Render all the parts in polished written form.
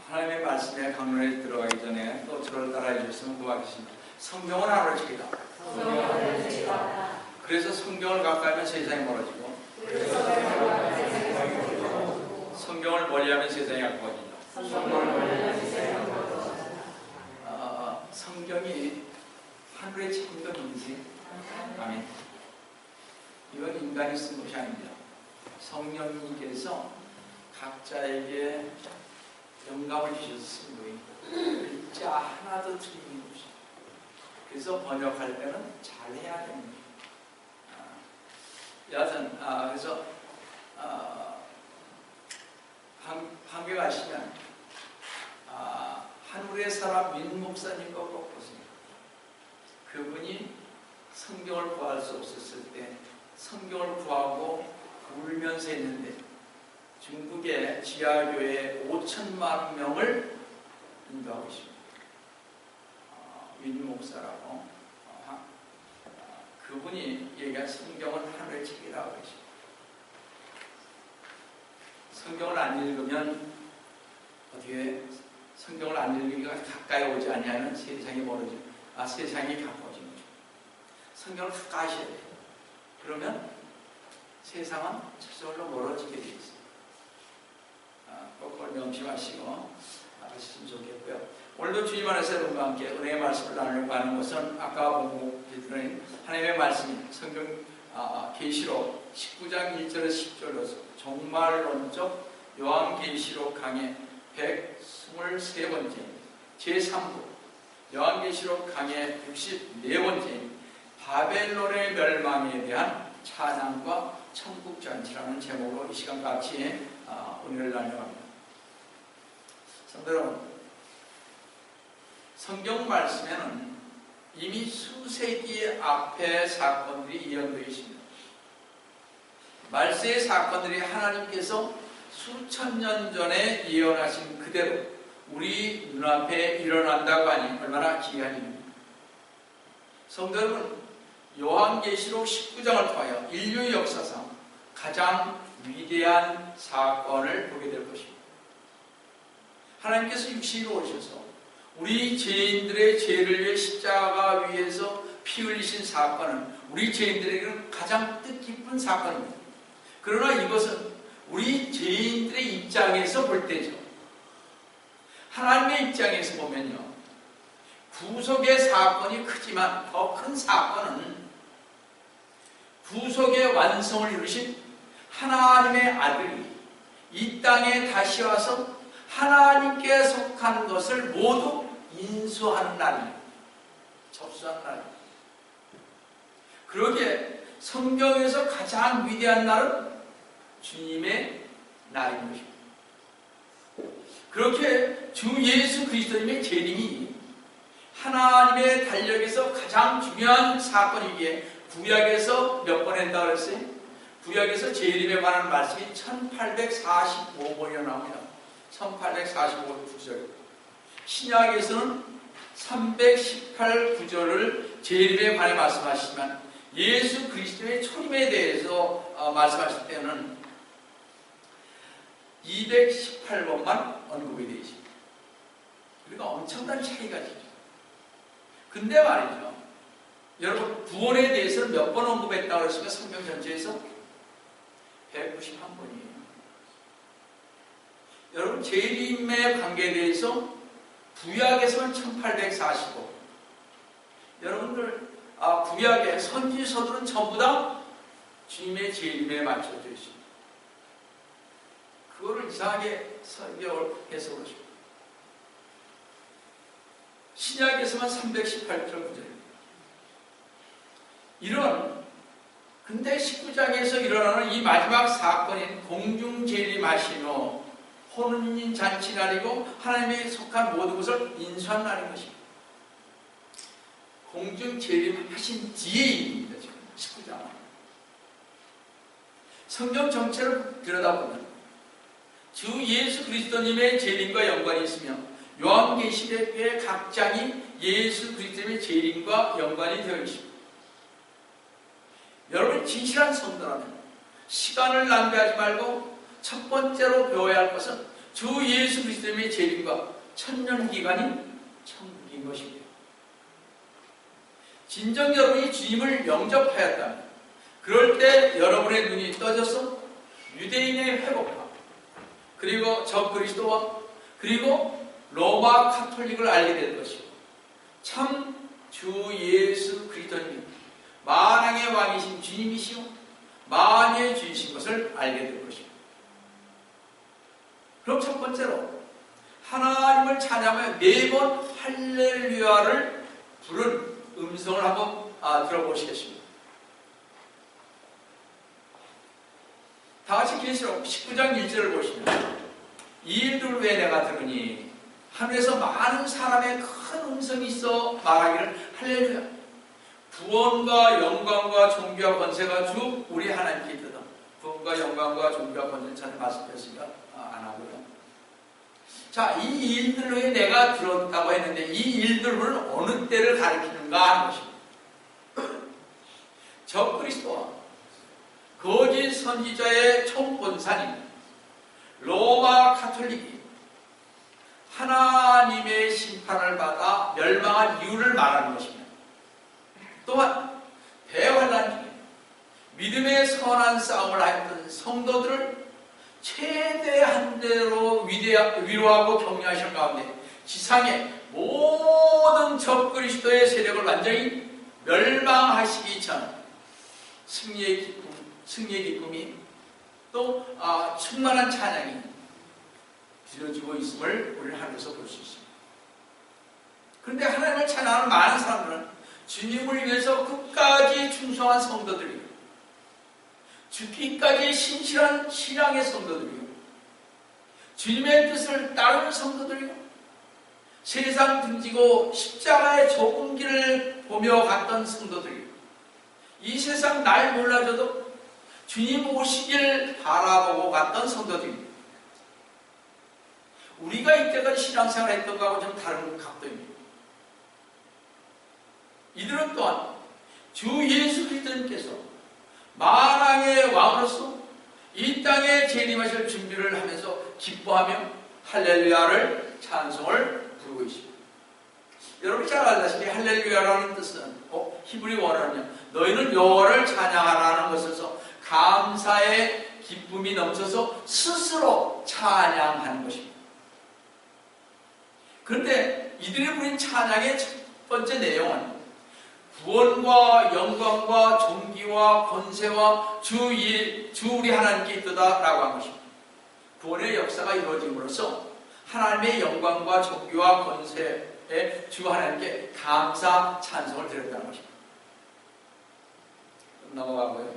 하나님의 말씀에 강론에 들어가기 전에 또 저를 따라해 주셨으면 고맙겠습니다. 성경은 하나로 책이다. 그래서 성경을 가까이 하면 세상이 멀어지고 성경을 멀리하면 세상이 가까워진다. 성경이 하늘의 책임감이지. 아멘. 이건 인간이 쓴 것이 아닙니다. 성령님께서 각자에게 영감을 주셔서 쓴 거예요. 글자 하나도 틀림없이. 그래서 번역할 때는 잘해야 됩니다. 여하튼 그래서 한국에 가시면 한국의 사람 민 목사님 거 꼭 보세요. 그분이 성경을 구할 수 없었을 때 성경을 구하고 울면서 했는데 중국의 지하교회 5천만 명을 인도하고 있습니다. 민 목사라고 그분이 얘기한 성경은 하늘의 책이라고 했습니다. 성경을 안 읽으면 어떻게 성경을 안 읽으니까 가까이 오지 아니하는 세상이 멀어지고 세상이 가까워지는 거죠. 성경을 가까이 하셔야 돼요. 그러면 세상은 저절로 멀어지게 되어 있습니다. 꼭 그걸 명심하시고 하셨으면 좋겠고요. 오늘도 주님 안에서 여러분과 함께 은혜의 말씀을 나누려고 하는 것은 아까 본문에 하나님의 말씀이 성경 계시록 19장 1절에서 10절로서 종말론적 요한계시록 강의 123번째 제3부 요한계시록 강의 64번째 바벨론의 멸망에 대한 찬양과 천국잔치라는 제목으로 이 시간 같이 은혜를 나누어갑니다. 성도 여러분, 성경 말씀에는 이미 수세기 앞에 사건들이 예언되어 있습니다. 말세의 사건들이 하나님께서 수천 년 전에 예언하신 그대로 우리 눈앞에 일어난다고 하니 얼마나 기이한 일입니까? 성도 여러분, 요한계시록 19장을 통하여 인류 역사상 가장 위대한 사건을 보게 될 것입니다. 하나님께서 육신으로 오셔서 우리 죄인들의 죄를 위해 십자가 위에서 피 흘리신 사건은 우리 죄인들에게는 가장 뜻깊은 사건입니다. 그러나 이것은 우리 죄인들의 입장에서 볼 때죠. 하나님의 입장에서 보면요, 구속의 사건이 크지만 더 큰 사건은 구속의 완성을 이루신 하나님의 아들이 이 땅에 다시 와서 하나님께 속한 것을 모두 인수하는 날입니다. 접수하는 날입니다. 그러기에 성경에서 가장 위대한 날은 주님의 날인 것입니다. 그렇게 주 예수 그리스도님의 재림이 하나님의 달력에서 가장 중요한 사건이기에 구약에서 몇 번 했다고 그랬어요? 구약에서 재림에 관한 말씀이 1845번이나 나옵니다. 1845구절. 신약에서는 318구절을 재림에 관해 말씀하시지만 예수 그리스도의 초림에 대해서 말씀하실 때는 218번만 언급이 되어 있습니다. 그러니까 엄청난 차이가 있죠. 근데 말이죠, 여러분 구원에 대해서는 몇 번 언급했다고 그랬습니까? 성경 전체에서 191번이에요. 여러분 재림의 관계에 대해서 구약에서는 1845. 여러분들 구약의 선지서들은 전부 다 주님의 재림에 맞춰져 있습니다. 그거를 이상하게 설명을 해서 그러십니다. 신약에서만 318절 구절입니다. 이런 근데 19장에서 일어나는 이 마지막 사건인 공중재림하시노 혼인 잔치 날이고 하나님의 속한 모든 것을 인수한 날인 것입니다. 공중재림하신 뒤의 일입니다. 지금 19장은. 성경 전체를 들여다보면 주 예수 그리스도님의 재림과 연관이 있으며 요한계시록의 각 장이 예수 그리스도님의 재림과 연관이 되어 있습니다. 여러분 진실한 성도라면 시간을 낭비하지 말고 첫 번째로 배워야 할 것은 주 예수 그리스도의 재림과 천년기간이 천국인 것입니다. 진정 여러분이 주님을 영접하였다면 그럴 때 여러분의 눈이 떠져서 유대인의 회복과 그리고 적 그리스도와 그리고 로마 카톨릭을 알게 될 것이고 참 주 예수 그리스도님이 만왕의 왕이신 주님이시오 만유의 주이신 것을 알게 될 것입니다. 그럼 첫 번째로 하나님을 찬양하며 4번 할렐루야를 부른 음성을 한번 들어보시겠습니다. 다같이 계시록 19장 1절을 보시면 이 일들 왜 내가 들으니 하늘에서 많은 사람의 큰 음성이 있어 말하기를 할렐루야 구원과 영광과 존귀와 권세가 주 우리 하나님께 있도다. 구원과 영광과 존귀와 권세는 전에 말씀드렸으니까 안 하고요. 자, 이 일들로 내가 들었다고 했는데 이 일들은 어느 때를 가리키는가 하는 것입니다. 적 그리스도와 거짓 선지자의 총본산인 로마 카톨릭이 하나님의 심판을 받아 멸망한 이유를 말하는 것입니다. 또한 대환란 중에 믿음의 선한 싸움을 하였던 성도들을 최대한 대로 위로하고 격려하시는 가운데 지상의 모든 적 그리스도의 세력을 완전히 멸망하시기 전 승리의 기쁨이 또 충만한 찬양이 드려지고 있음을 우리는 하늘에서 볼 수 있습니다. 그런데 하나님을 찬양하는 많은 사람들은 주님을 위해서 끝까지 충성한 성도들이고 죽기까지 신실한 신앙의 성도들이고 주님의 뜻을 따르는 성도들이고 세상 등지고 십자가의 좁은 길을 보며 갔던 성도들이고 이 세상 날 몰라줘도 주님 오시길 바라보고 갔던 성도들입니다. 우리가 이때까지 신앙생활 했던 것하고 좀 다른 각도입니다. 이들은 또한 주 예수 그리스도님께서 만왕의 왕으로서 이 땅에 재림하실 준비를 하면서 기뻐하며 할렐루야를 찬송을 부르고 있습니다. 여러분이 잘 알다시피 할렐루야라는 뜻은 히브리 원어는요 너희는 여호와를 찬양하라는 것에서 감사의 기쁨이 넘쳐서 스스로 찬양하는 것입니다. 그런데 이들이 부린 찬양의 첫 번째 내용은 구원과 영광과 존귀와 권세와 주 우리 하나님께 있도다라고 한 것입니다. 구원의 역사가 이루어짐으로써 하나님의 영광과 존귀와 권세에 주 하나님께 감사 찬송을 드렸다는 것입니다. 넘어가고요.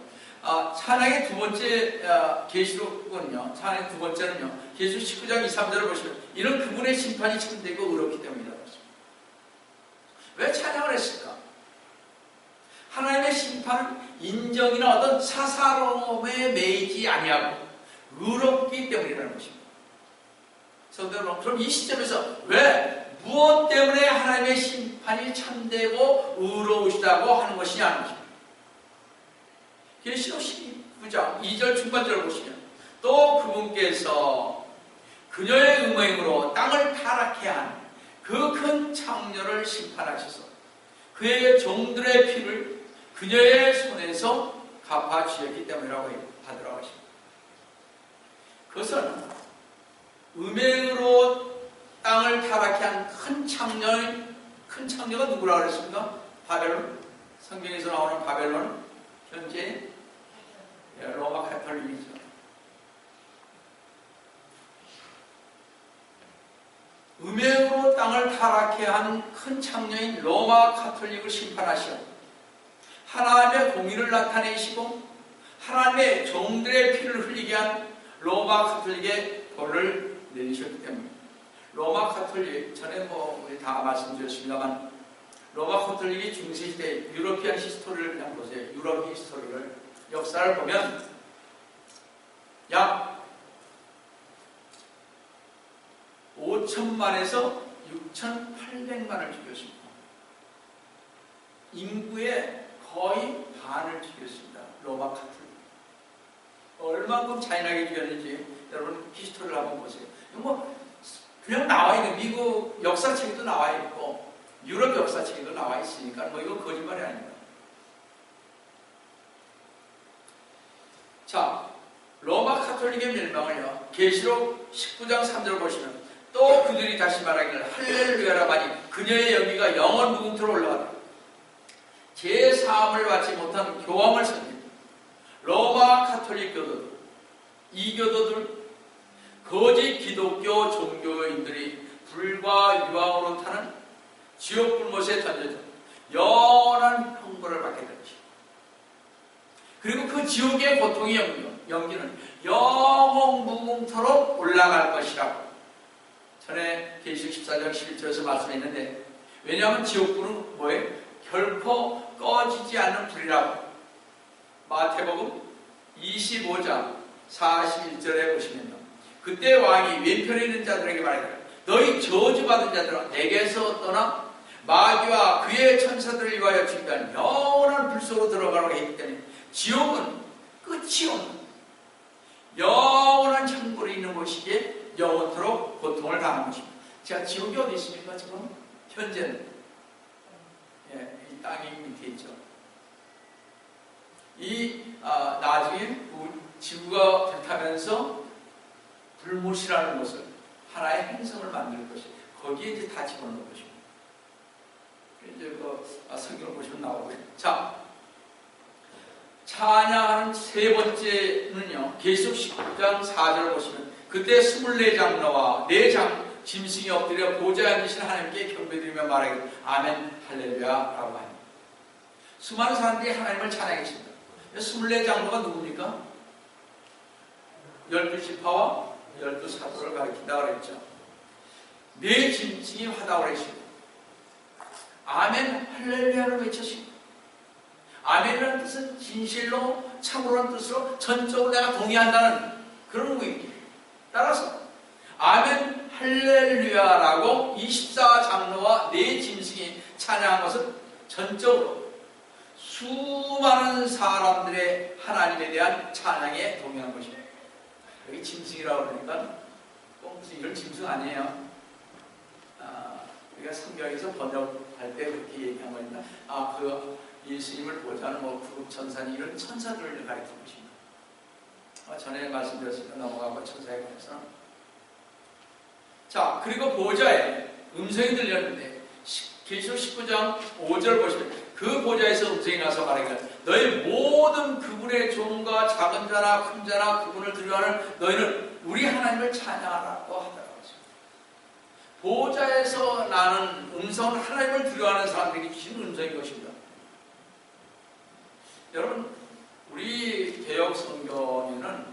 찬양의 두 번째 계시록은요. 찬양의 두 번째는요. 계시록 19장 2, 3절을 보시면 이는 그분의 심판이 참되고 의롭기 때문이라고 했습니다. 왜 찬양을 했을까? 하나님의 심판은 인정이나 어떤 사사로움에 매이지 아니하고 의롭기 때문이라는 것입니다. 성도 여러분, 그럼 이 시점에서 왜 무엇 때문에 하나님의 심판이 참되고 의로우시다고 하는 것이냐 하는 것입니다. 계시록 19장 2절 중반절을 보시면 또 그분께서 그녀의 음행으로 땅을 타락케 한 그 큰 창녀를 심판하셔서 그의 종들의 피를 그녀의 손에서 갚아주셨기 때문이라고 하더라고 하십니다. 그것은 음행으로 땅을 타락케 한 큰 창녀가 누구라고 그랬습니까? 바벨론. 성경에서 나오는 바벨론 현재 로마 카톨릭이죠. 음행으로 땅을 타락케 한 큰 창녀인 로마 카톨릭을 심판하시어 하나님의 공의를 나타내시고 하나님의 종들의 피를 흘리게 한 로마 카톨릭의 벌을 내리셨기 때문입니다. 로마 카톨릭 전에 우리 다 말씀드렸습니다만 로마 카톨릭이 중세시대 유러피안 히스토리를 그냥 보세요. 유럽 히스토리를 역사를 보면 약 5천만에서 6,800만을 죽였습니다. 인구의 거의 반을 죽였습니다. 로마 카톨릭. 얼마큼 잔인하게 죽였는지 여러분 히스토리를 한번 보세요. 뭐 그냥 나와 있는 미국 역사책에도 나와 있고 유럽 역사책에도 나와 있으니까 뭐 이건 거짓말이 아닙니다. 자, 로마 카톨릭의 멸망을요, 계시록 19장 3절 보시면 또 그들이 다시 말하기를 할렐루야라 하니 그녀의 연기가 영원 무궁토로 올라가더라. 제 사함을 받지 못한 교황을 섬깁니다. 로마 카톨릭 교도들, 이교도들, 거짓 기독교 종교인들이 불과 유황으로 타는 지옥 불못에 던져져 영원한 형벌을 받게 될 것입니다. 그리고 그 지옥의 고통의 연기는 영원 무궁토록 올라갈 것이라고 전에 계시록 14장 11절에서 말씀했는데, 왜냐하면 지옥불은 뭐예요? 결코 꺼지지 않는 불이라고 마태복음 25장 41절에 보시면요, 그때 왕이 왼편에 있는 자들에게 말하기를 너희 저주받은 자들아 내게서 떠나 마귀와 그의 천사들을 위하여 준비한 영원한 불 속으로 들어가라고 했기 때문에 지옥은 끝이 없는 영원한 형벌이 있는 곳이기에 영원토록 고통을 당하는 것입니다. 자, 지옥이 어디 있습니까? 지금 현재는 이 땅이 밑에 있죠. 나중에 지구가 불타면서 불못이라는 것을 하나의 행성을 만들 것이 거기에 이제 다 집어넣는 것입니다. 이제 성경을 보시면 나오고요. 자, 찬양하는 세 번째는요, 계시록 19장 4절을 보시면 그때 24장로와 4장 짐승이 엎드려 보좌에 앉으신 하나님께 경배드리며 말하기를 아멘 할렐루야라고 합니다. 수많은 사람들이 하나님을 찬양했습니다. 24장로가 누굽니까? 12지파와 12사도를 가리킨다고 그랬죠. 4 짐승이 화답을 했습니다. 아멘 할렐루야를 외쳤습니다. 아멘이라는 뜻은 진실로 참으로라는 뜻으로 전적으로 내가 동의한다는 그런 의미입니다. 따라서 아멘 할렐루야라고 24장로와 4 짐승이 찬양한 것은 전적으로 수많은 사람들의 하나님에 대한 찬양에 동의하는 것입니다. 여기 짐승이라고 그러니까 이건 짐승 아니에요. 우리가 성경에서 번역할 때 그렇게 얘기한 겁니다. 예수님을 보좌하는 구급 천사니 이런 천사들을 가리키는 것입니다. 전에 말씀드렸으니까 넘어가고 천사에 관해서는. 자, 그리고 보좌에 음성이 들렸는데 계시록 19장 5절 보시면 그 보좌에서 음성이 나서 말하기를 너희 모든 그분의 종과 작은 자나 큰 자나 그분을 두려워하는 너희는 우리 하나님을 찬양하라고 하더라고요. 보좌에서 나는 음성은 하나님을 두려워하는 사람들에게 주신 음성인 것입니다. 여러분, 우리 개혁 성경에는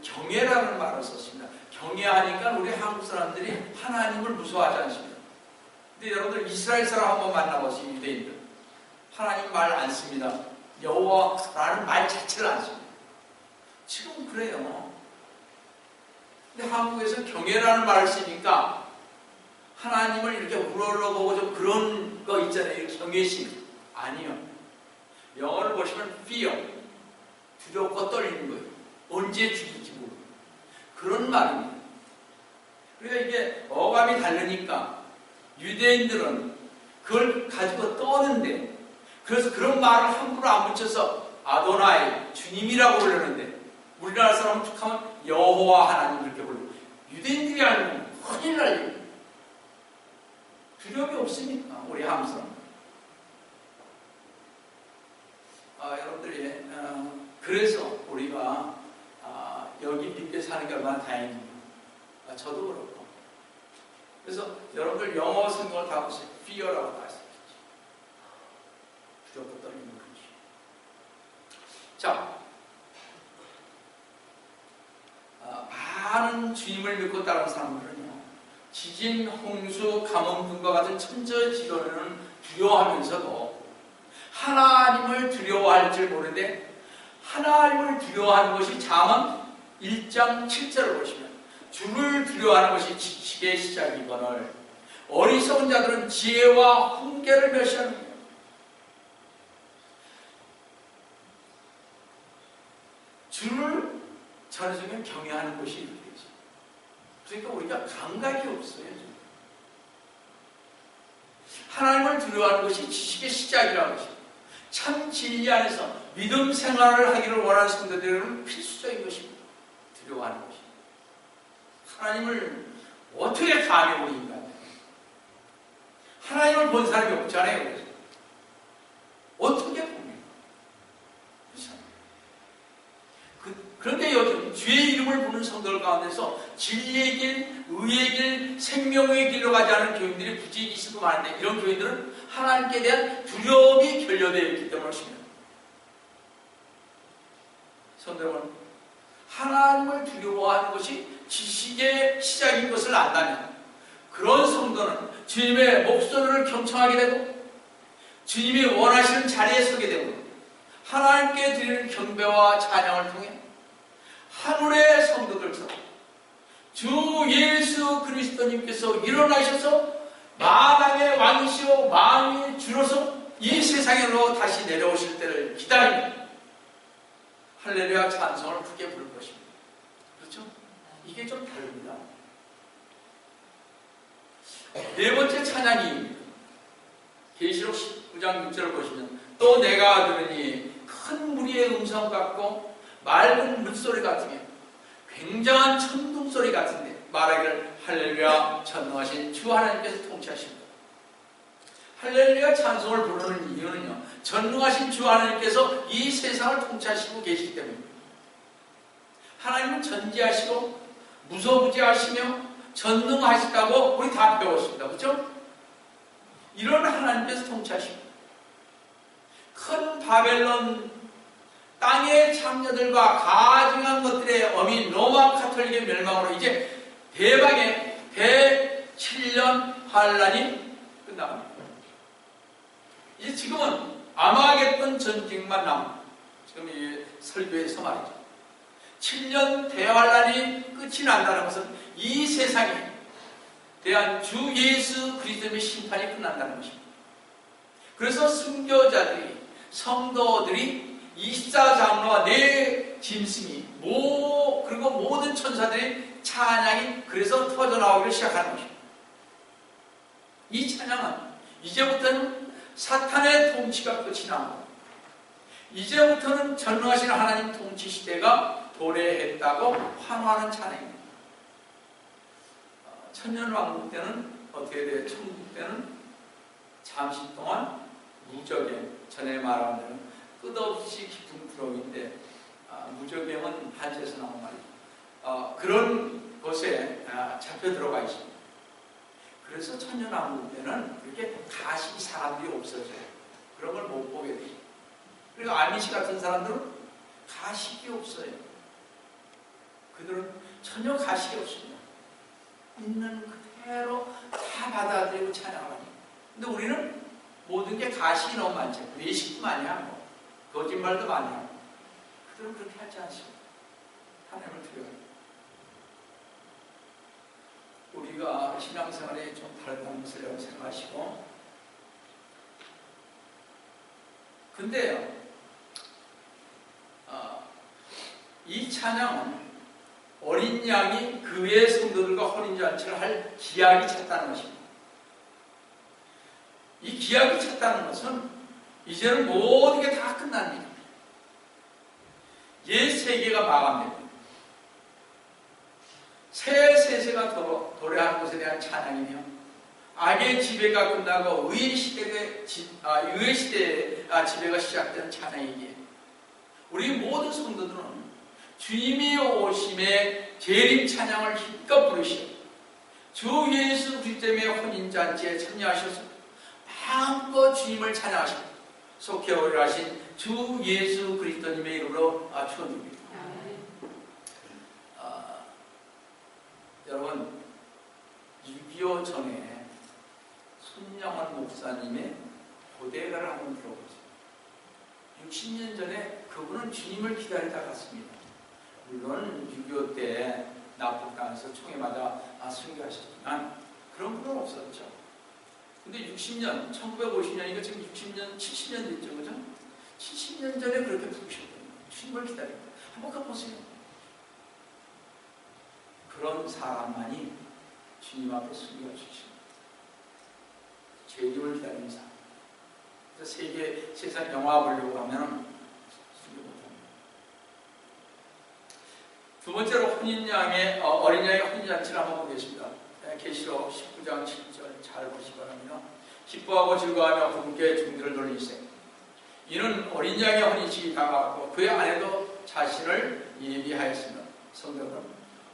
경외라는 말을 썼습니다. 경외하니까 우리 한국 사람들이 하나님을 무서워하지 않습니다. 근데 여러분들 이스라엘 사람 한번 만나보세요. 유대인들 하나님 말 안 씁니다. 여호와라는 말 자체를 안 씁니다. 지금 그래요. 근데 한국에서 경외라는 말을 쓰니까 하나님을 이렇게 우러러보고 좀 그런 거 있잖아요. 경외심. 아니요. 영어를 보시면 fear, 두렵고 떨리는 거예요. 언제 죽일지 모르고 그런 말입니다. 그러니까 이게 어감이 다르니까 유대인들은 그걸 가지고 떠는데, 그래서 그런 말을 함부로 안 붙여서 아도나이, 주님이라고 부르는데 우리나라 사람은 툭하면 여호와 하나님 이렇게 부르고, 유대인들이 알면 큰일 날 일이에요. 두려움이 없으니까 우리 한국 사람. 여러분들이 그래서 우리가 여기 믿게 사는 게 얼마나 다행입니다. 저도 그렇고. 그래서 여러분들 영어 성경을 다 보세요. fear라고 다 했어요. 두렵고 떨리는 거지. 자, 많은 주님을 믿고 따르는 사람들은요, 지진, 홍수, 가뭄 등과 같은 천저지변을 두려워하면서도 하나님을 두려워할 줄 모르는데, 하나님을 두려워하는 것이 잠언 1장 7절을 보시면 주를 두려워하는 것이 지식의 시작이거늘 어리석은 자들은 지혜와 훈계를 멸시하는 거예요. 주를 전해성경 경외하는 것이 이렇게 되죠. 그러니까 우리가 감각이 없어요. 하나님을 두려워하는 것이 지식의 시작이라는 것입니다. 참 진리 안에서 믿음 생활을 하기를 원하는 성도들에게는 필수적인 것입니다. 두려워하는 것입니다. 하나님을 어떻게 감히 우리 인간? 하나님을 본 사람이 없잖아요. 그래서. 어떻게 봅니까? 그런데 요즘 주의 이름을 부르는 성도들 가운데서 진리의 길, 의의 길, 생명의 길로 가지 않은 교인들이 부지기 있고 많은데 이런 교인들은 하나님께 대한 두려움이 결여되어 있기 때문입니다. 성도 여러분, 하나님을 두려워하는 것이 지식의 시작인 것을 안다면 그런 성도는 주님의 목소리를 경청하게 되고 주님이 원하시는 자리에 서게 되고 하나님께 드리는 경배와 찬양을 통해 하늘의 성도들처럼 주 예수 그리스도님께서 일어나셔서 만왕의 왕이시오 만유의 주로서 이 세상으로 다시 내려오실 때를 기다리며 할렐루야 찬송을 크게 부를 것입니다. 그렇죠? 이게 좀 다릅니다. 네 번째 찬양이 계시록 19장 6절을 보시면 또 내가 들으니 큰 무리의 음성 같고 맑은 물소리 같으며 굉장한 천둥소리 같은데 말하기를 할렐루야 전능하신 주 하나님께서 통치하십니다. 할렐루야 찬송을 부르는 이유는요, 전능하신 주 하나님께서 이 세상을 통치하시고 계시기 때문입니다. 하나님은 전지하시고 무소부지하시며 전능하시다고 우리 다 배웠습니다. 그렇죠? 이런 하나님께서 통치하십니다. 큰 바벨론 땅의 창녀들과 가증한 것들의 어민 로마 카톨릭의 멸망으로 이제 대박의 대7년 환란이 끝납니다. 이제 지금은 아마겟돈 전쟁만 남은 지금 이 설교에서 말이죠. 7년 대환란이 끝이 난다는 것은 이 세상에 대한 주 예수 그리스도의 심판이 끝난다는 것입니다. 그래서 순교자들이 성도들이 24장로와 네 짐승이 그리고 모든 천사들의 찬양이 그래서 터져나오기를 시작하는 것입니다. 이 찬양은 이제부터는 사탄의 통치가 끝이 나고 이제부터는 전능하신 하나님 통치 시대가 도래했다고 환호하는 찬양입니다. 천년왕국 때는 어떻게 돼요? 천국 때는 잠시 동안 무적에 전에 말한 대로 끝없이 깊은 구렁인데 무적행은 한시에서 나온 말이죠. 그런 곳에 잡혀 들어가 있습니다. 그래서 천년왕국 때는 그렇게 가식이 사람들이 없어져요. 그런 걸 못 보게 돼요. 그리고 아미시 같은 사람들은 가식이 없어요. 그들은 전혀 가식이 없습니다. 있는 그대로 다 받아들이고 찬양을 합니다. 근데 우리는 모든 게 가식이 너무 많죠. 외식도 많이 하고 거짓말도 많이 하고 그들은 그렇게 하지 않습니다. 하나님을 두려워합니다. 우리가 신앙생활에 좀 다르다는 것을 여러분 생각하시고 근데요 이 찬양은 어린 양이 그 외의 성도들과 혼인잔치를 할 기약이 찼다는 것입니다. 이 기약이 찼다는 것은 이제는 모든 게 다 끝납니다. 옛 세계가 마감됩니다. 새 세세가 도래한 것에 대한 찬양이며 악의 지배가 끝나고 의의 시대의 지배가 시작되는 찬양이기에 우리 모든 성도들은 주님이 오심에 재림 찬양을 힘껏 부르시오. 주 예수 그리스도의 혼인잔치에 참여하셔서 마음껏 주님을 찬양하시고 속히 오리라 하신 주 예수 그리스도님의 이름으로 축원드립니다. 여러분 6.25 전에 손영원 목사님의 고대가를 한번 들어보세요. 60년 전에 그분은 주님을 기다리다 갔습니다. 물론 6.25 때 납북당해서 총에 맞아 순교하셨지만 그런 분은 없었죠. 근데 60년, 1950년이니까 지금 60년, 70년 됐죠, 그죠? 70년 전에 그렇게 부르셨거든요. 주님을 기다립니다. 한번 가보세요. 그런 사람만이 주님 앞에 숨겨 주십니다. 재림을 기다리는 사람. 그래서 세상 영화 보려고 하면 숨겨 못합니다. 두 번째로 어린 양의 혼인잔치를 한번 보겠습니다. 계시록 19장 7절 잘 보시기 바랍니다. 기뻐하고 즐거워하며 부부께 중들을 돌리세. 이는 어린 양의 혼인식이 다가왔고 그의 아내도 자신을 예비하였습니다. 성도들,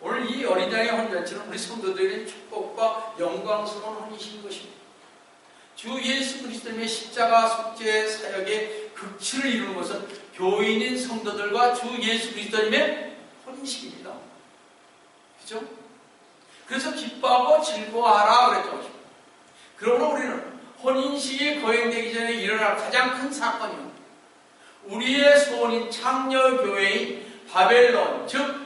오늘 이 어린 양의 혼인잔치는 우리 성도들의 축복과 영광스러운 혼인식인 것입니다. 주 예수 그리스도의 십자가 속죄 사역의 극치를 이루는 것은 교인인 성도들과 주 예수 그리스도님의 혼인식입니다. 그렇죠? 그래서 기뻐하고 즐거워하라 그랬죠. 그러므로 우리는 혼인식이 거행되기 전에 일어날 가장 큰 사건이요, 우리의 소원인 창녀교회인 바벨론, 즉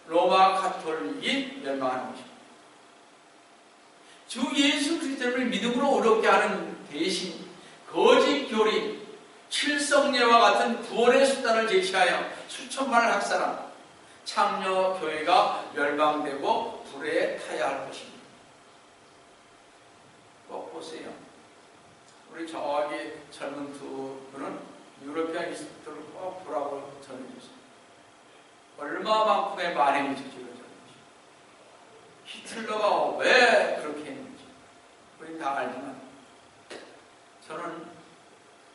로마 가톨릭이 멸망하는 것입니다. 주 예수 그리스도를 믿음으로 어렵게 하는 대신 거짓 교리, 칠성례와 같은 구원의 수단을 제시하여 수천만을 학살한 창녀교회가 멸망되고 불에 타야 할 것입니다. 꼭 보세요. 우리 저기 젊은 두 분은 유럽의 리스트를 꼭 보라고 전해주세요. 얼마만큼의 만행이 저질러졌는지, 히틀러가 왜 그렇게 했는지 우린 다 알지만, 저는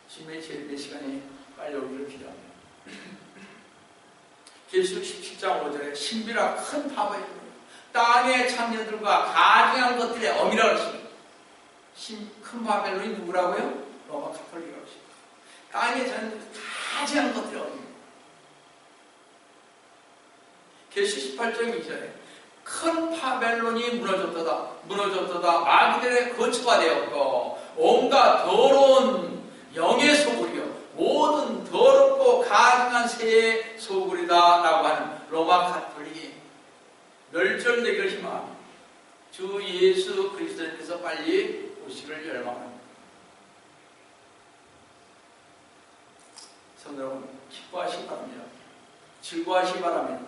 주님의 제일의 시간이 빨리 오기를 기도합니다. 계시록 17장 5절에 신비라 큰 파벌이 땅의 창녀들과 가증한 것들의 어미라고 하십니다. 큰 바벨론이 누구라고요? 로마 가톨릭이라고 하십니다. 땅의 창녀들 가증한 것들의 어미입니다. 계시록 18장 2절에 큰 바벨론이 무너졌도다 마귀들의 거처가 되었고 온갖 더러운 영의 소굴이요 모든 더럽고 가증한 새의 소굴이다 라고 하는 로마 가톨릭이 멸절되기를 희망합니다. 주 예수 그리스도님께서 빨리 오시기를 열망합니다. 성도 여러분, 기뻐하시기 바랍니다. 즐거워하시기 바랍니다.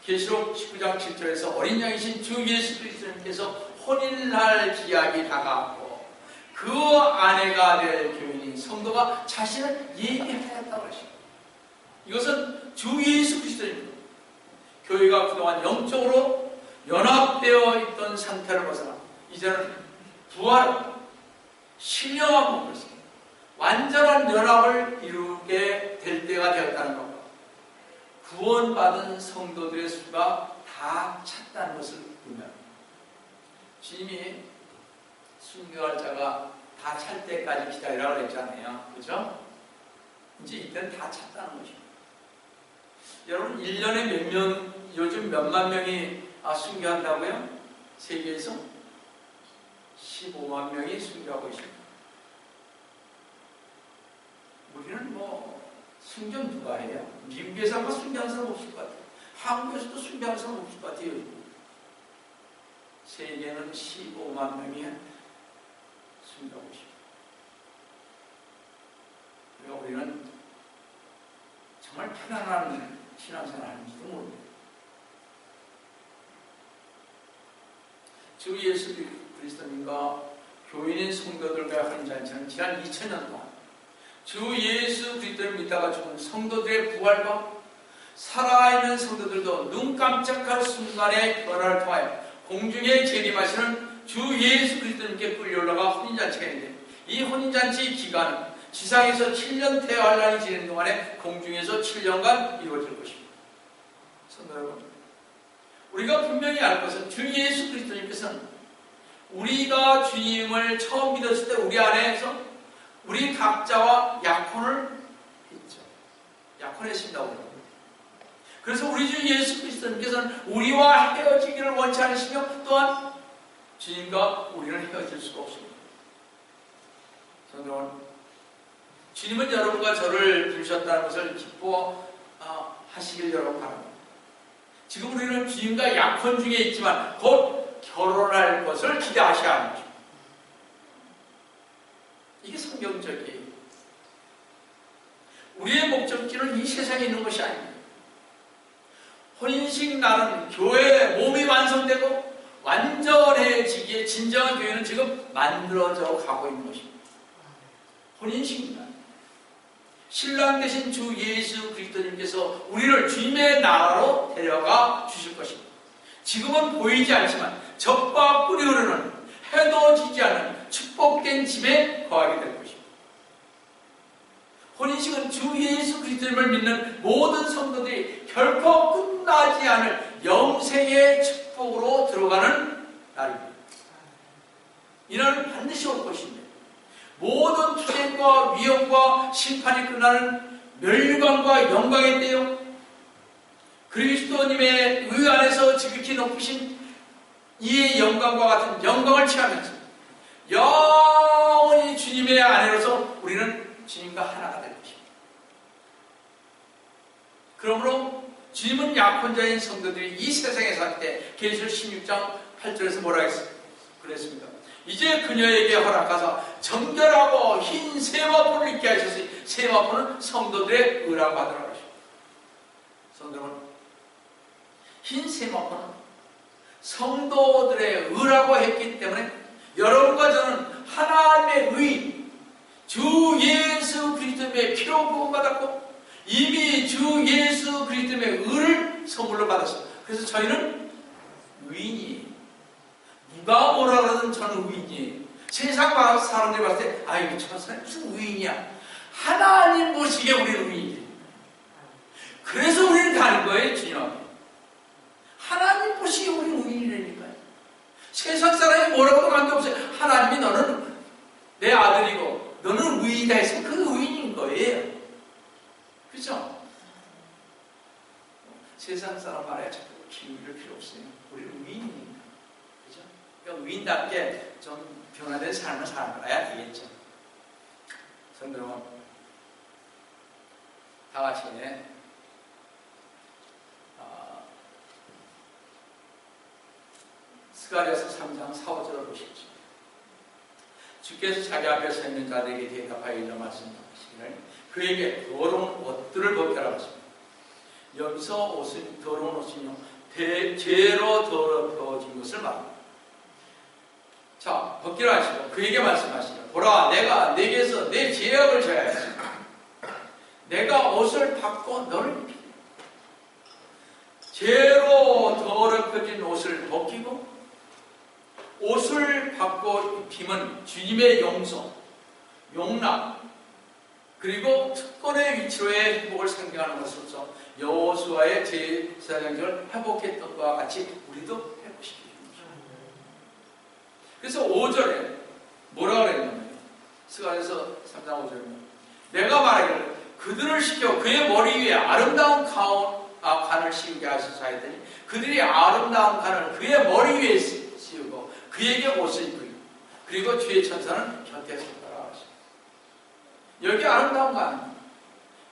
계시록 19장 7절에서 어린 양이신 주 예수 그리스도님께서 혼인할 기약이 다가왔고 그 아내가 될 교인인 성도가 자신을 예비하였다고 하십니다. 이것은 주 예수 그리스도입니다. 교회가 그동안 영적으로 연합되어 있던 상태를 벗어나 이제는 부활, 신령한 몸을 씁니다. 완전한 연합을 이루게 될 때가 되었다는 겁니다. 구원받은 성도들의 수가 다 찼다는 것을 보면 주님이 순교할 자가 다 찰 때까지 기다리라고 했잖아요. 그죠? 이제 이때는 다 찼다는 것입니다. 여러분, 1년에 요즘 몇만 명이 순교한다고요? 세계에서 15만 명이 순교하고 있습니다. 우리는 순교 누가 해요? 미국에서 아마 순교하는 사람 없을 것 같아요. 한국에서도 순교하는 사람 없을 것 같아요. 세계는 15만 명이 순교하고 있습니다. 그러니까 우리는 정말 편안한 신앙생활 하는지도 모릅니다. 주 예수 그리스도님과 교인인 성도들과 하는 잔치는 지난 2000년 동안 주 예수 그리스도를 믿다가 죽은 성도들의 부활과 살아있는 성도들도 눈 깜짝할 순간의 변화를 통하여 공중에 재림하시는 주 예수 그리스도님께 끌려 올라가 혼인잔치가 있는데, 이 혼인잔치 기간은 지상에서 7년 태환란이 지는 동안에 공중에서 7년간 이루어질 것입니다. 성도 여러분, 우리가 분명히 알 것은 주 예수 그리스도님께서는 우리가 주님을 처음 믿었을 때 우리 안에서 우리 각자와 약혼을 했죠. 약혼했습니다. 우리. 그래서 우리 주 예수 그리스도님께서는 우리와 헤어지기를 원치 않으시며 또한 주님과 우리는 헤어질 수가 없습니다. 성도 여러분, 주님은 여러분과 저를 부르셨다는 것을 기뻐하시길 여러분 바랍니다. 지금 우리는 주님과 약혼 중에 있지만 곧 결혼할 것을 기대하셔야 하는 것입니다. 이게 성경적이에요. 우리의 목적지는 이 세상에 있는 것이 아닙니다. 혼인식 날은 교회의 몸이 완성되고 완전해지기에 진정한 교회는 지금 만들어져 가고 있는 것입니다. 혼인식 날. 신랑 되신 주 예수 그리스도님께서 우리를 주님의 나라로 데려가 주실 것입니다. 지금은 보이지 않지만 적과 꿀이 흐르는 해도 지지 않은 축복된 집에 거하게 될 것입니다. 혼인식은 주 예수 그리스도님을 믿는 모든 성도들이 결코 끝나지 않을 영생의 축복으로 들어가는 날입니다. 이날은 반드시 올 것입니다. 모든 투쟁과 위험과 심판이 끝나는 멸관과 영광의 때요, 그리스도님의 의 안에서 지극히 높으신 이의 영광과 같은 영광을 취하면서 영원히 주님의 아내로서 우리는 주님과 하나가 될 것입니다. 그러므로 주님은 약혼자인 성도들이 이 세상에 살 때 계시록 16장 8절에서 뭐라 그랬습니까? 이제 그녀에게 허락하사 정결하고 흰 세마포를 입게 하셨으니 세마포는 성도들의 의라고 하더라고요. 성도는 흰 세마포는 성도들의 의라고 했기 때문에 여러분과 저는 하나님의 의, 주 예수 그리스도의 피로 구원받았고 이미 주 예수 그리스도의 의를 선물로 받았습니다. 그래서 저희는 의인이에요. 누가 뭐라 그러든 저는 의인이에요. 세상 사람들이 봤을 때 아이고 저 사람이 무슨 의인이야. 하나님 보시기에 우리는 의인이에요. 그래서 우리는 다른 거예요. 주님 앞에 하나님 보시기에 우리는 의인이라니까요. 세상 사람이 뭐라고도 관계없어요. 하나님이 너는 내 아들이고 너는 의인이다 했으면 그 의인인 거예요. 그렇죠? 세상 사람 말에 자꾸 기울일 필요 없어요. 우리는 의인이니까. 그렇죠? 그러니까 의인답게 좀 변화된 삶을 살아야 되겠죠. 성도는 다 같이 스가랴서 3장 4, 5절을 보십시오. 주께서 자기 앞에 서 있는 자들에게 대답하여 이런 말씀하시기를 그에게 더러운 옷들을 벗게 하라 하십니다. 여기서 옷은 더러운 옷이요 죄로 더럽혀진 것을 말합니다. 자, 벗기라 하시고 그에게 말씀하시기를 보라 내가 내게서 내 죄악을 져야지. 내가 옷을 받고 너를 입히리. 죄로 더럽혀진 옷을 벗기고 옷을 받고 입힘은 주님의 용서, 용납, 그리고 특권의 위치로의 회복을 상징하는 것으로서 여호수아의 제사장직을 회복했던 것과 같이 우리도 회복시키는 거죠. 그래서 5절에 뭐라고 그랬냐면 스가랴서 3장 5절에 내가 말하기를 그들을 시켜 그의 머리 위에 아름다운 관을 씌우게 하소서 하였더니 그들이 아름다운 관을 그의 머리 위에 씌우고 그에게 옷을 입으리. 그리고 주의 천사는 곁에 섰더라 하십니다. 여기 아름다운 관,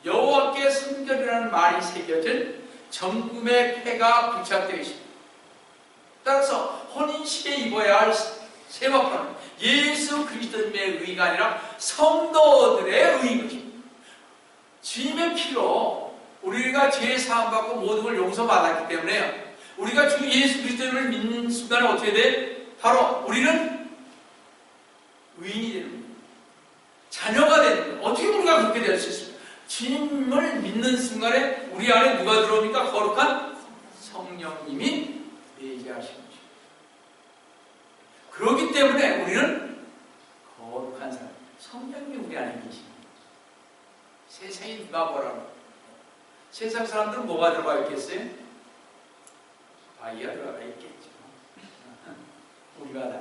여호와께 성결이라는 말이 새겨진 정금의 패가 부착되어 있습니다. 따라서 혼인식에 입어야 할 세마포는 예수 그리스도님의 의가 아니라 성도들의 의인 것입니다. 주님의 피로 우리가 죄 사함받고 모든 걸 용서받았기 때문에 우리가 주 예수 그리스도를 믿는 순간에 어떻게 돼? 바로 우리는 의인이 되는 거예요. 자녀가 되는 거예요. 어떻게 우리가 그렇게 될 수 있습니까? 주님을 믿는 순간에 우리 안에 누가 들어옵니까? 거룩한 성령님이 내재하시는 거죠. 그렇기 때문에 우리는 거룩한 사람, 성령님이 우리 안에 계십니다. 세상이 누가 뭐라고? 세상 사람들은 뭐가 들어가 있겠어요? 아이가 들어가 있겠죠. 우리가 다.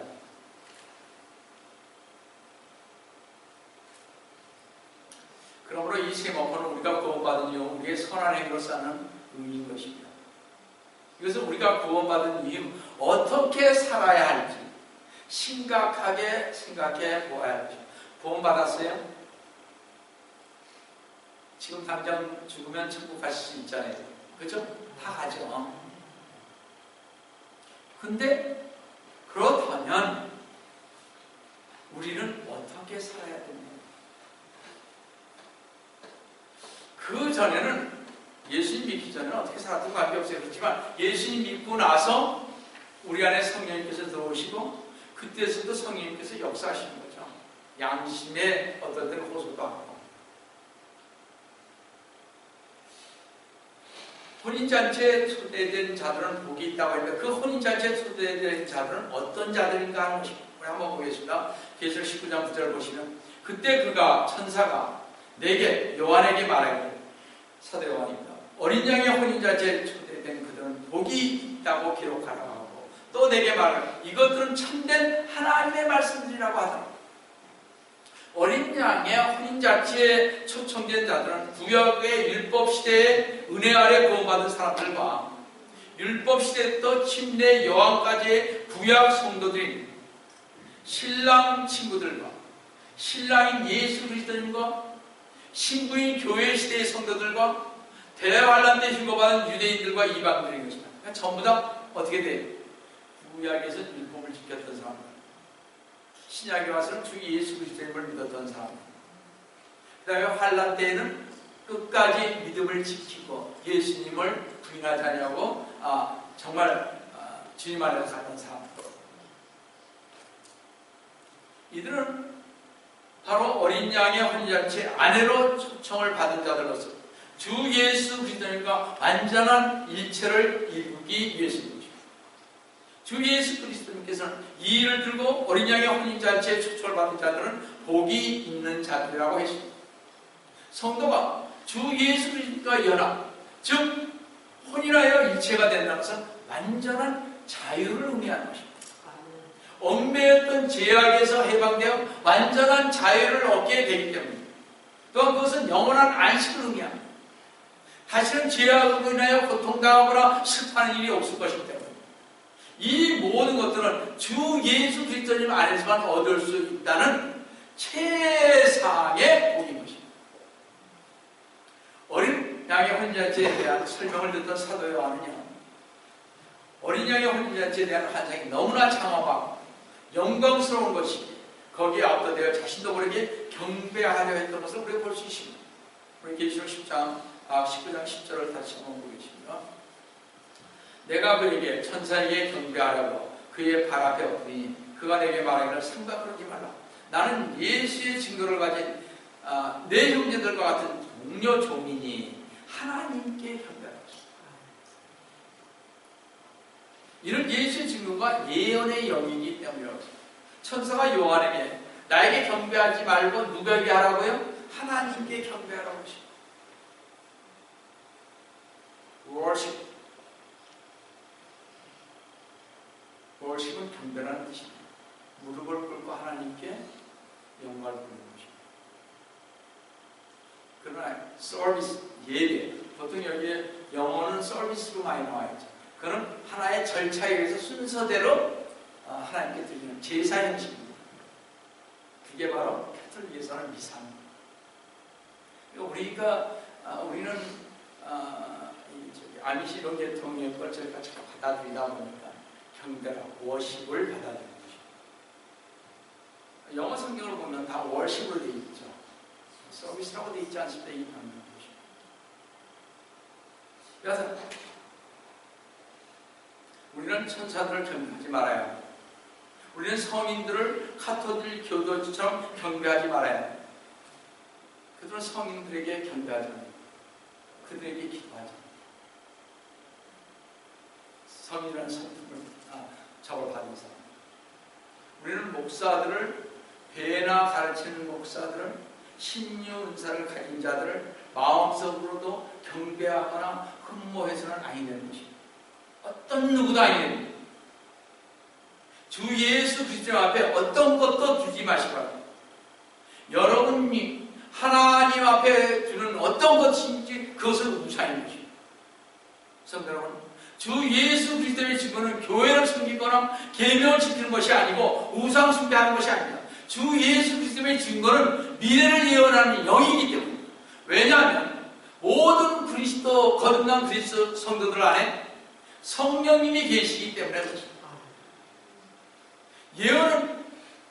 그러므로 이 세마포는 우리가 구원받은 이후 우리의 선한 행위로 쌓는 의미인 것입니다. 이것은 우리가 구원받은 이후 어떻게 살아야 할지 심각하게 생각해 보아야 합니다. 구원받았어요? 지금 당장 죽으면 천국 가실 수 있잖아요. 그렇죠? 다 가죠. 근데 그렇다면 우리는 어떻게 살아야 됩니까? 그 전에는 예수님 믿기 전에는 어떻게 살았든 관계없어요. 그렇지만 예수님 믿고 나서 우리 안에 성령님께서 들어오시고 그때서도 성령님께서 역사하시는 거죠. 양심의 어떤 때는 호소도 하고. 혼인잔치에 초대된 자들은 복이 있다고 했는데 그 혼인잔치에 초대된 자들은 어떤 자들인가 하는 것입니다. 우리 한번 보겠습니다. 계시록 19장 9절 보시면 그때 그가 천사가 내게 요한에게 말하기를 사도 요한입니다. 어린 양의 혼인잔치에 초대된 그들은 복이 있다고 기록하라고 하고 또 내게 말하기를 이것들은 참된 하나님의 말씀들이라고 하더라. 어린 양의 혼인잔치에 초청된 자들은 구약의 율법시대에 은혜 아래 구원받은 사람들과 율법시대부터 침례 여왕까지의 구약 성도들인 신랑 친구들과 신랑인 예수 그리스도님과 신부인 교회 시대의 성도들과 대환란 때 휴거받은 유대인들과 이방들인 것입니다. 그러니까 전부 다 어떻게 돼요? 구약에서 율법을 지켰던 사람들, 신약에 와서는 주 예수 그리스도님을 믿었던 사람, 그 다음에 환란 때에는 끝까지 믿음을 지키고 예수님을 부인하지 아니하고 정말 주님 안에서 갔던 사람. 이들은 바로 어린 양의 혼인잔치 아내로 초청을 받은 자들로서 주 예수 그리스도님과 완전한 일체를 이루기 위해서입니다. 주 예수 그리스도님께서는 이 일을 들고 어린 양의 혼인잔치에 초청을 받은 자들은 복이 있는 자들이라고 했습니다. 성도가 주 예수 그리스도와 연합, 즉 혼인하여 일체가 된다는 것은 완전한 자유를 의미하는 것입니다. 얽매였던 죄악에서 해방되어 완전한 자유를 얻게 되기 때문입니다. 또한 그것은 영원한 안식을 의미합니다. 다시는 죄악으로 인하여 고통당하거나 슬퍼하는 일이 없을 것이기 때문입니다. 이 모든 것들은 주 예수 그리스도님 안에서만 얻을 수 있다는 최상의 복인 것입니다. 어린 양의 혼인잔치에 대한 설명을 듣던 사도 요한은요, 어린 양의 혼인잔치에 대한 환상이 너무나 장엄하고 영광스러운 것이기에 거기에 압도되어 자신도 모르게 경배하려 했던 것을 우리가 볼 수 있습니다. 우리 계시록 19장 10절을 다시 한번 보겠습니다. 내가 그에게 천사에게 경배하라고 그의 발 앞에 엎으니 그가 내게 말하기를 삼가 그러지 말라. 나는 예수의 증거를 가진 내 형제들과 같은 동료 종이니 하나님께 경배하라. 이는 예수의 증거가 예언의 영이기 때문이라고. 천사가 요한에게 나에게 경배하지 말고 누구에게 하라고요? 하나님께 경배하라고 하십니다. worship. worship은 경배라는 뜻입니다. 무릎을 꿇고 하나님께 영광을 부르는 것입니다. 그러나 서비스, 예배, 보통 여기에 영어는 서비스로 많이 나와 있죠. 그건 하나의 절차에 의해서 순서대로 하나님께 드리는 제사 형식입니다. 그게 바로 캐톨릭에서는 미사입니다. 우리는 아미시 이런 계통의 걸 저희가 자꾸 받아들이다 보니까 경배라 워십을 받아들이는 것입니다. 영어 성경을 보면 다 워십으로 되어 있죠. 서비스라고 되어 있지 않습니다. 이 방법은 것입니다. 그래서 우리는 천사들을 경배하지 말아야 합니다. 우리는 성인들을 카톨릭 교도처럼 경배하지 말아야 합니다. 그들은 성인들에게 경배하지 않습니다. 그들에게 기도하지 않습니다. 성인이라는 성품을 저걸 받은 사람. 우리는 목사들을, 배나 가르치는 목사들을, 신유 은사를 가진 자들을 마음속으로도 경배하거나 흠모해서는 아니 되는 것입니다. 어떤 누구도 아니 됩니다. 주 예수 그리스도 앞에 어떤 것도 두지 마시기 바랍니다. 여러분이 하나님 앞에 주는 어떤 것인지 그것을 우상인 것입니다. 성도 여러분, 주 예수 그리스도의 증거는 교회를 섬기거나 계명을 지키는 것이 아니고 우상 숭배하는 것이 아닙니다. 주 예수 그리스도의 증거는 미래를 예언하는 영이기 때문입니다. 왜냐하면 모든 그리스도 거듭난 그리스도 성도들 안에 성령님이 계시기 때문에 그렇습니다. 예언은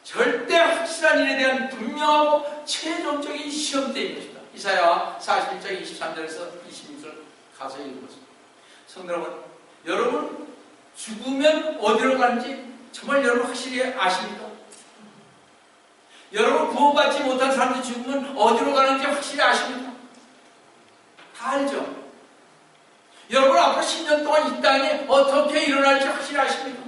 절대 확실한 일에 대한 분명하고 최종적인 시험대인 것입니다. 이사야 41장 23절에서 26절 가서 읽어보세요. 성도 여러분, 여러분 죽으면 어디로 가는지 정말 여러분 확실히 아십니까? 여러분 구원받지 못한 사람들이 죽으면 어디로 가는지 확실히 아십니까? 다 알죠? 여러분 앞으로 10년 동안 이 땅에 어떻게 일어날지 확실히 아십니까?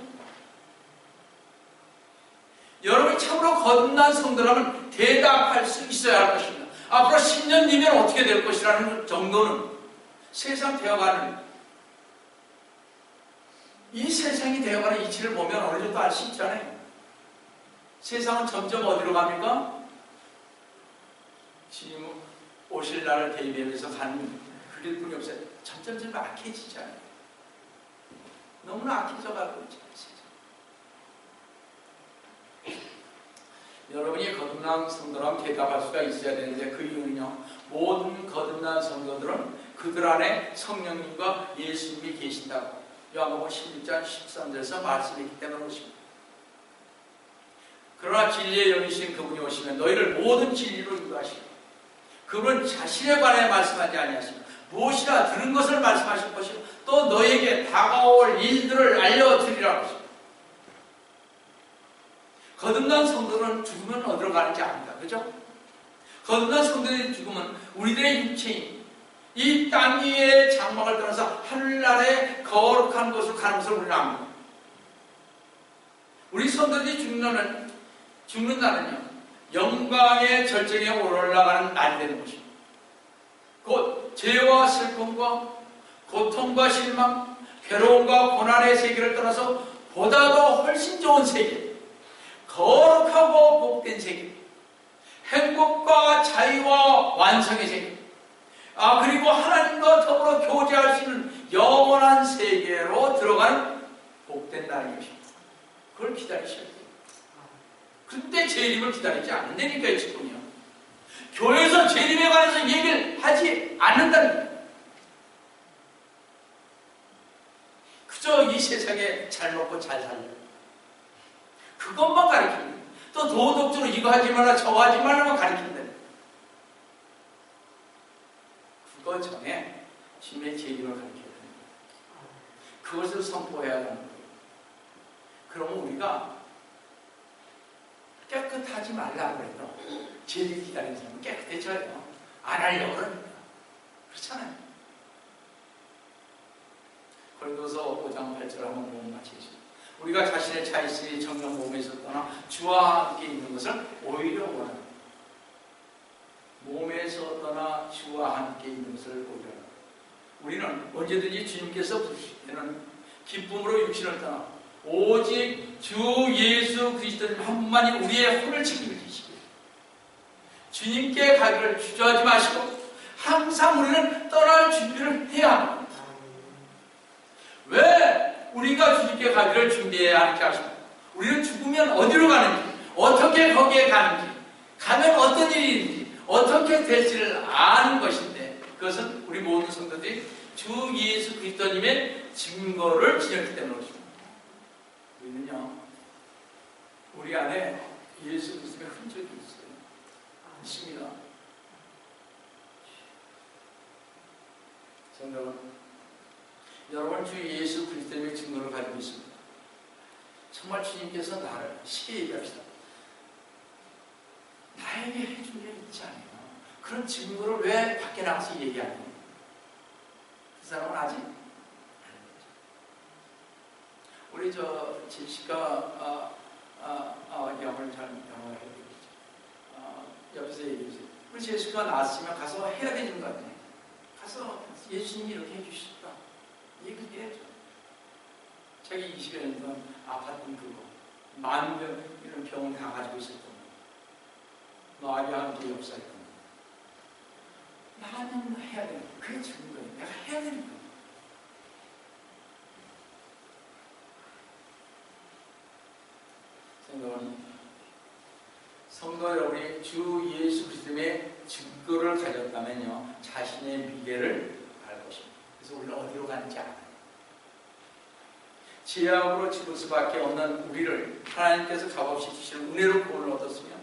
여러분이 참으로 거듭난 성도라면 대답할 수 있어야 할 것입니다. 앞으로 10년 뒤면 어떻게 될 것이라는 정도는 세상 되어가는, 이 세상이 되어가는 이치를 보면 어느 정도 알 수 있잖아요. 세상은 점점 어디로 갑니까? 주님 오실 날을 대비하면서 가는 그 길뿐이 없어요. 점점 악해지잖아요. 너무나 악해져 가고 있잖아요. 여러분이 거듭난 성도라면 대답할 수가 있어야 되는데, 그 이유는요, 모든 거듭난 성도들은 그들 안에 성령님과 예수님이 계신다고 요한복음 16장 13절에서 말씀했기 때문에 그렇습니다. 그러나 진리의 영이신 그분이 오시면 너희를 모든 진리로 인도하시고, 그분은 자신에 관해 말씀하지 아니하시고 무엇이나 들은 것을 말씀하실 것이고 또 너에게 다가올 일들을 알려드리라고 하십니다. 거듭난 성도는 죽으면 어디로 가는지 압니다. 그죠? 거듭난 성도들이 죽으면 우리들의 육체인 이 땅 위의 장막을 떠나서 하늘나라의 거룩한 곳으로 가는 것을 우리는 압니다. 우리 성도들이 죽는 날은요, 영광의 절정에 올라가는 날이 되는 것입니다. 곧 죄와 슬픔과 고통과 실망, 괴로움과 고난의 세계를 떠나서 보다 더 훨씬 좋은 세계, 거룩하고 복된 세계, 행복과 자유와 완성의 세계, 그리고 하나님과 더불어 교제할 수 있는 영원한 세계로 들어가는 복된 날인 것입니다. 그걸 기다리셔야 돼요. 그때 재림을 기다리지 않는다니까요, 지금요. 교회에서 재림에 관해서 얘기를 하지 않는다는 거예요. 그저 이 세상에 잘 먹고 잘 살려, 그것만 가르칩니다. 또 도덕적으로 이거 하지 말라 저거 하지 말라만 가르친다. 그거 전에 주님의 재림을 가르쳐야 됩니다. 그것을 선포해야 하는 거예요. 그러면 우리가 깨끗하지 말라고 해도 재림 기다리는 사람은 깨끗해져요. 안 하려고 그러니까. 그렇잖아요. 고린도서 5장 8절 한번 보면 마치겠습니다. 우리가 자신의 차있으니 정령 몸에 있었거나 주와 함께 있는 것을 오히려 원합니다. 몸에서 떠나 주와 함께 있는 것을 오히려 원합니다. 우리는 언제든지 주님께서 부르실 때는 기쁨으로 육신을 떠나 오직 주 예수 그리스도님 한 분만이 우리의 혼을 책임을 지시고, 주님께 가기를 주저하지 마시고 항상 우리는 떠날 준비를 해야 합니다. 왜 우리가 주님께 가기를 준비해야 하는지 아십니까? 우리는 죽으면 어디로 가는지, 어떻게 거기에 가는지, 가면 어떤 일이 있는지, 어떻게 될지를 아는 것인데, 그것은 우리 모든 성도들이 주 예수 그리스도님의 증거를 지녔기 때문에 그렇습니다. 우리는요, 우리 안에 예수 그리스도의 흔적이 있어요. 있습니다. 여러분 주 예수 그리스도의 증거를 가지고 있습니다. 정말 주님께서 나를 쉽게 얘기합시다. 나에게 해준 게 있지 않아요. 그런 증거를 왜 밖에 나가서 얘기하냐? 그 사람은 아직 안 했죠. 우리 제시가 영어를 잘 영어해야 되겠죠. 옆에서 얘기해주세요. 우리 제시가 나왔으면 가서 해야 되는 거 같아요. 가서 예수님이 이렇게 해주셨다. 얘기해야죠. 자기 20여 년 동안 아팠던 그거, 만병 이런 병을 다 가지고 있었던 거, 아비와 함께 역사했던 거. 나는 해야 되는 거. 그게 증거예요. 내가 해야 되는 거. 성도 여러분이 주 예수 그리스도의 증거를 가졌다면요, 자신의 미래를 알 것입니다. 그래서 우리는 어디로 가는지 알아요. 죄악으로 죽을 수밖에 없는 우리를 하나님께서 값없이 주시는 은혜로 구원을 얻었으며,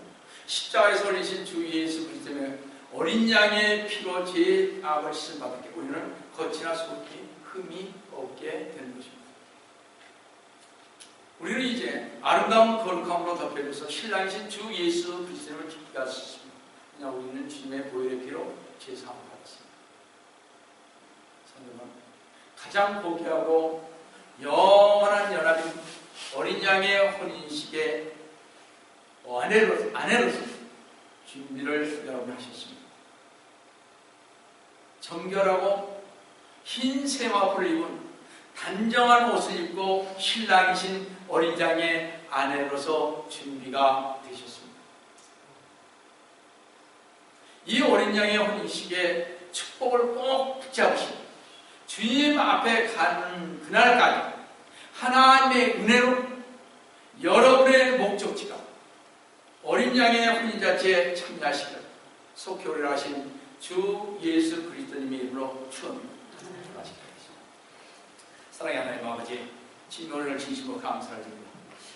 십자가에서 올리신 주 예수 그리스도의 어린 양의 피로 죄의 악을 씻음받았기에 우리는 거치나 속히 흠이 없게 되는 것입니다. 우리는 이제 아름다운 거룩함으로 덮여져서 신랑이신 주 예수 그리스도를 기쁘게 할 수 있습니다. 그냥 우리는 주님의 보혈의 피로 죄사함을 받았습니다. 성도는 가장 고귀하고 영원한 연합인 어린 양의 혼인식의 아내로서 준비를 여러분이 하셨습니다. 정결하고 흰 세마포를 입은 단정한 옷을 입고 신랑이신 어린 양의 아내로서 준비가 되셨습니다. 이 어린 양의 혼인식의 축복을 꼭 붙잡으시고 주님 앞에 가는 그날까지 하나님의 은혜로 여러분의 목적지가 어린 양의 혼인잔치에 참여하시기를 속히 오리라 하신 주 예수 그리스도님의 이름으로 축원합니다. 사랑의 하나님 아버지, 주님 오늘 진심으로 감사를 드립니다.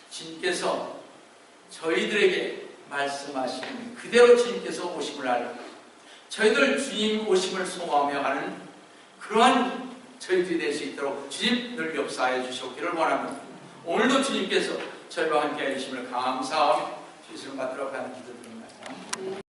주님께서 저희들에게 말씀하신 그대로 주님께서 오심을 알고 저희들 주님 오심을 소망하며 하는 그러한 저희들이 될 수 있도록 주님 늘 역사해 주시옵기를 원합니다. 오늘도 주님께서 저희와 함께 해주심을 감사하며 주님을 받도록 하는 기도 드립니다.